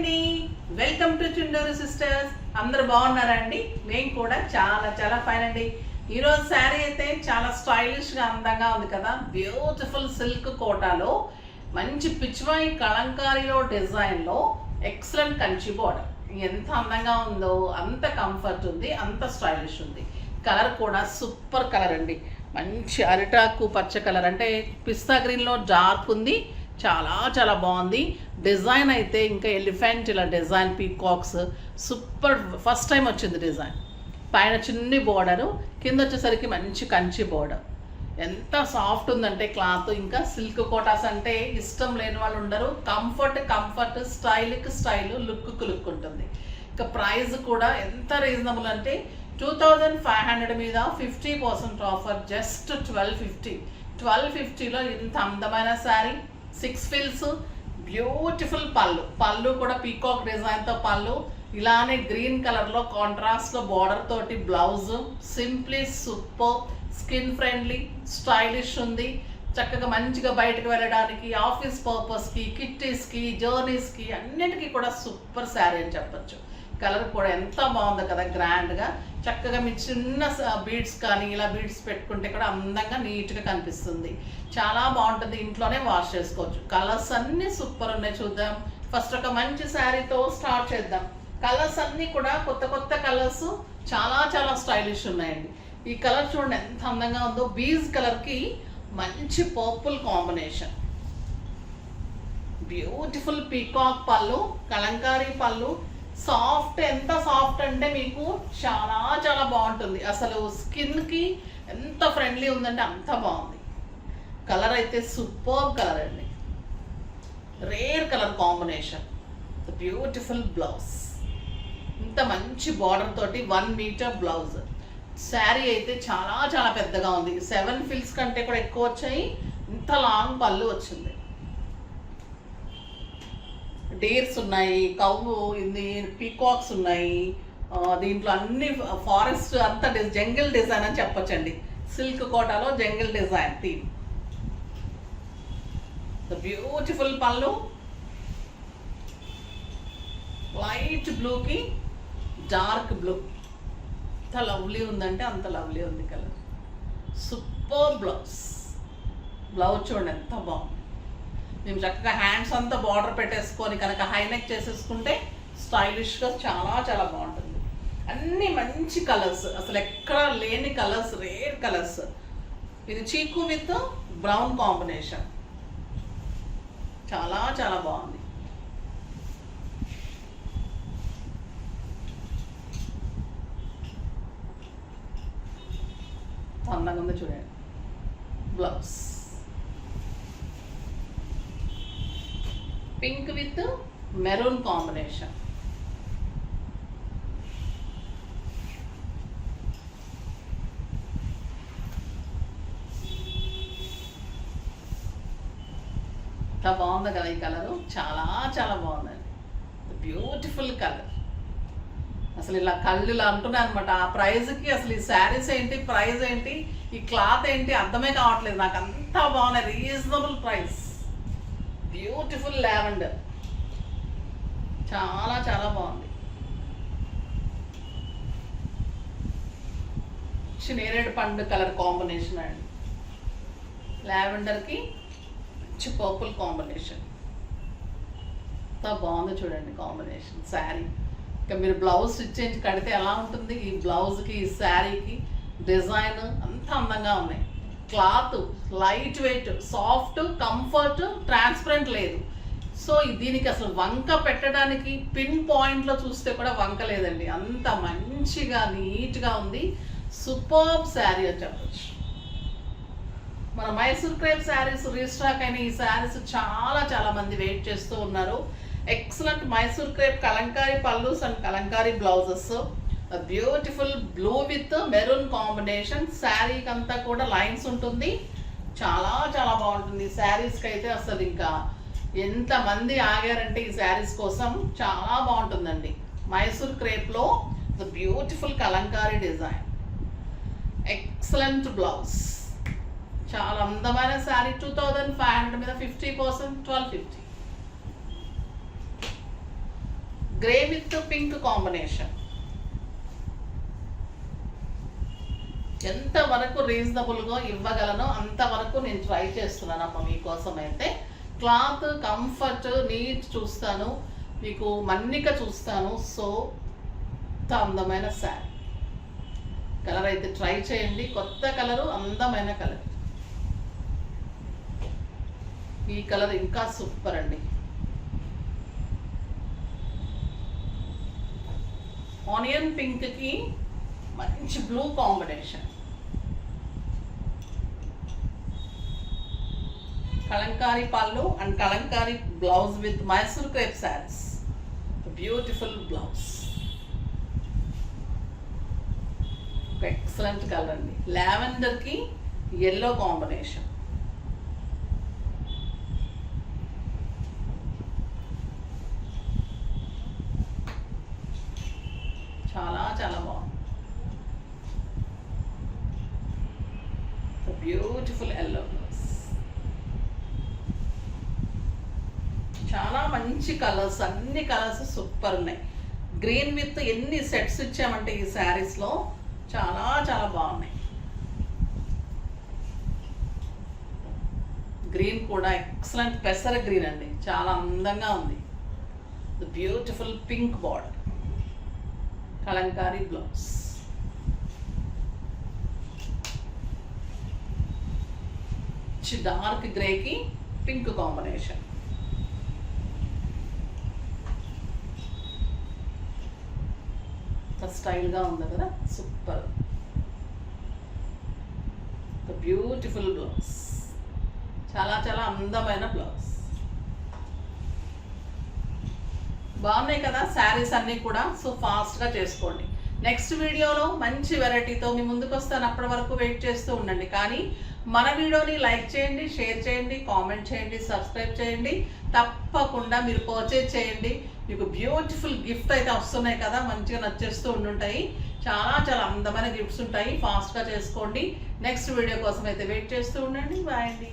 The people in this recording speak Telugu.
అండి, వెల్కమ్ టు చుండూరు సిస్టర్స్. అందరు బాగున్నారా అండి? మేము కూడా చాలా చాలా ఫైన్ అండి. ఈరోజు శారీ అయితే చాలా స్టైలిష్గా అందంగా ఉంది కదా. బ్యూటిఫుల్ సిల్క్ కోటాలో మంచి పిచ్వాయి కలంకారీలో డిజైన్లో ఎక్సలెంట్ కంచి బోర్డర్. ఎంత అందంగా ఉందో అంత కంఫర్ట్ ఉంది, అంత స్టైలిష్ ఉంది. కలర్ కూడా సూపర్ కలర్ అండి. మంచి అరిటాకు పచ్చ కలర్, అంటే పిస్తా గ్రీన్లో డార్క్ ఉంది. చాలా చాలా బాగుంది. డిజైన్ అయితే ఇంకా ఎలిఫెంట్ ఇలా design peacocks super. First time వచ్చింది డిజైన్. పైన చిన్ని బోర్డరు, కింద వచ్చేసరికి మంచి కంచి బోర్డర్. ఎంత సాఫ్ట్ ఉందంటే క్లాత్. ఇంకా సిల్క్ కోటాస్ అంటే ఇష్టం లేని వాళ్ళు ఉండరు. కంఫర్ట్, స్టైల్కి స్టైల్, లుక్కి లుక్ ఉంటుంది. ఇంకా ప్రైస్ కూడా ఎంత రీజనబుల్ అంటే 2500 మీద 50% ఆఫర్. జస్ట్ 1250లో ఇంత అందమైన శారీ. 6 ఫిల్స్, బ్యూటిఫుల్ పళ్ళు కూడా పీకాక్ డిజైన్తో పళ్ళు. ఇలానే గ్రీన్ కలర్లో కాంట్రాస్ట్లో బార్డర్ తోటి blouse. Simply super, skin friendly, stylish ఉంది. చక్కగా మంచిగా బయటకు వెళ్ళడానికి, ఆఫీస్ పర్పస్కి, కిట్టీస్కి, జర్నీస్కి అన్నిటికీ కూడా సూపర్ శారీ అని చెప్పచ్చు. కలర్ కూడా ఎంత బాగుందో కదా, గ్రాండ్గా. చక్కగా మీ చిన్న బీడ్స్ కానీ ఇలా బీడ్స్ పెట్టుకుంటే కూడా అందంగా నీట్గా కనిపిస్తుంది. చాలా బాగుంటుంది. ఇంట్లోనే వాష్ చేసుకోవచ్చు. కలర్స్ అన్నీ సూపర్ ఉన్నాయి. చూద్దాం. ఫస్ట్ ఒక మంచి శారీతో స్టార్ట్ చేద్దాం. కలర్స్ అన్నీ కూడా కొత్త కలర్స్, చాలా చాలా స్టైలిష్ ఉన్నాయండి. ఈ కలర్ చూడండి ఎంత అందంగా ఉందో. బీజ్ కలర్కి మంచి పర్పుల్ కాంబినేషన్. బ్యూటిఫుల్ పీకాక్ పళ్ళు, కలంకారీ పళ్ళు. సాఫ్ట్, ఎంత సాఫ్ట్ అంటే మీకు చాలా చాలా బాగుంటుంది. అసలు స్కిన్కి ఎంత ఫ్రెండ్లీ ఉందంటే అంత బాగుంది. కలర్ అయితే సూపర్ కలర్ అండి. Rare colour combination. Beautiful blouse. ఇంత మంచి బార్డర్ తోటి 1 మీటర్ బ్లౌజ్. శారీ అయితే చాలా చాలా పెద్దగా ఉంది. 7 ఫిల్స్ కంటే కూడా ఎక్కువ వచ్చాయి. ఇంత లాంగ్ పళ్ళు వచ్చింది. డీర్స్ ఉన్నాయి, కవ్వు ఇది, పీకాక్స్ ఉన్నాయి. దీంట్లో అన్ని ఫారెస్ట్ అంతా జంగిల్ డిజైన్ అని చెప్పొచ్చండి. సిల్క్ కోటాలో జంగిల్ డిజైన్ థీమ్. బ్యూటిఫుల్ పళ్ళు. లైట్ బ్లూకి డార్క్ బ్లూ. ఎంత లవ్లీ ఉందంటే అంత లవ్లీ ఉంది కలర్. Super blouse. బ్లౌజ్ చూడండి ఎంత బాగుంది. మేము చక్కగా హ్యాండ్స్ అంతా బార్డర్ పెట్టేసుకొని కనుక హైనెక్ చేసేసుకుంటే స్టైలిష్గా చాలా చాలా బాగుంటుంది. అన్నీ మంచి కలర్స్, అసలు ఎక్కడ లేని కలర్స్, రేర్ కలర్స్. ఇది చీకు విత్ బ్రౌన్ కాంబినేషన్. చాలా చాలా బాగుంది. అందంగా ఉంది చూడండి. Blouse pink with maroon combination. ఎంత బాగుంది కదా ఈ కలరు. చాలా చాలా బాగుందండి. Beautiful colour. అసలు ఇలా కళ్ళు ఇలా అంటున్నాయి అనమాట. ఆ ప్రైజ్కి అసలు ఈ శారీస్ ఏంటి, ప్రైస్ ఏంటి, ఈ క్లాత్ ఏంటి అర్థమే కావట్లేదు నాకు. అంతా బాగున్నాయి. Reasonable price. Beautiful lavender. చాలా చాలా బాగుంది. నేరేడు పండు కలర్ కాంబినేషన్ అండి. లావెండర్కి మంచి పర్పుల్ కాంబినేషన్. ఎంత బాగుంది చూడండి కాంబినేషన్. శారీ ఇంకా మీరు బ్లౌజ్ స్టిచ్ చేయించి కడితే ఎలా ఉంటుంది, ఈ బ్లౌజ్కి ఈ శారీకి డిజైన్ అంత అందంగా ఉన్నాయి. Cloth light weight, soft, comfort, transparent లేదు. సో దీనికి అసలు వంక పెట్టడానికి పిన్ పాయింట్లో చూస్తే కూడా వంక లేదండి. అంత మంచిగా నీట్గా ఉంది. సూపర్ శారీ అని చెప్పచ్చు. మన మైసూర్ క్రేప్ శారీస్ రీస్టాక్ అయిన ఈ శారీస్ చాలా చాలా మంది వెయిట్ చేస్తూ ఉన్నారు. Excellent Mysore crepe Kalamkari pallus and Kalamkari blouses. Beautiful blue with maroon combination. శారీకి అంతా కూడా లైన్స్ ఉంటుంది. చాలా చాలా బాగుంటుంది. శారీస్కి అయితే అసలు ఇంకా ఎంతమంది ఆగారంటే ఈ శారీస్ కోసం. చాలా బాగుంటుందండి. మైసూర్ క్రేప్లో beautiful kalamkari design. Excellent blouse. చాలా అందమైన శారీ. 2500 మీద 50%, 1250. Grey with pink combination. ఎంతవరకు రీజనబుల్గా ఇవ్వగలనో అంతవరకు నేను ట్రై చేస్తున్నాను అమ్మ మీకోసం. అయితే క్లాత్ కంఫర్ట్ నీట్ చూస్తాను, మీకు మన్నిక చూస్తాను. సో ఇంత అందమైన శారీ. కలర్ అయితే ట్రై చేయండి, కొత్త కలరు, అందమైన కలర్. ఈ కలర్ ఇంకా సూపర్ అండి. ఆనియన్ పింక్కి మంచి బ్లూ కాంబినేషన్. కలంకారీ పళ్ళు and kalamkari blouse with Mysore crepe saris. Beautiful blouse. ఒక ఎక్సలెంట్ కలర్ అండి. లావెండర్కి ఎల్లో కాంబినేషన్. చాలా చాలా బాగుంది. Beautiful yellow blouse. చాలా మంచి కలర్స్, అన్ని కలర్స్ సూపర్ ఉన్నాయి. గ్రీన్ విత్ ఎన్ని సెట్స్ ఇచ్చామంటే ఈ శారీస్లో చాలా చాలా బాగున్నాయి. గ్రీన్ కూడా ఎక్సలెంట్ పెసర గ్రీన్ అండి, చాలా అందంగా ఉంది. The beautiful pink border, kalamkari blouse. Dark గ్రేకి పింక్ కాంబినేషన్. స్టైల్గా ఉంది కదా, సూపర్. బ్యూటిఫుల్ బ్లౌజ్, చాలా చాలా అందమైన బ్లౌజ్. బాగున్నాయి కదా శారీస్ అన్నీ కూడా. సో ఫాస్ట్గా చేసుకోండి. నెక్స్ట్ వీడియోలో మంచి వెరైటీతో మీ ముందుకు వస్తాను. అప్పటి వరకు వెయిట్ చేస్తూ ఉండండి. కానీ మన వీడియోని లైక్ చేయండి, షేర్ చేయండి, కామెంట్ చేయండి, సబ్స్క్రైబ్ చేయండి. తప్పకుండా మీరు పర్చేజ్ చేయండి. మీకు బ్యూటిఫుల్ గిఫ్ట్ అయితే వస్తున్నాయి కదా, మంచిగా నచ్చేస్తూ ఉండుంటాయి. చాలా చాలా అందమైన గిఫ్ట్స్ ఉంటాయి. ఫాస్ట్గా చేసుకోండి. నెక్స్ట్ వీడియో కోసం అయితే వెయిట్ చేస్తూ ఉండండి. బాయ్ అండి.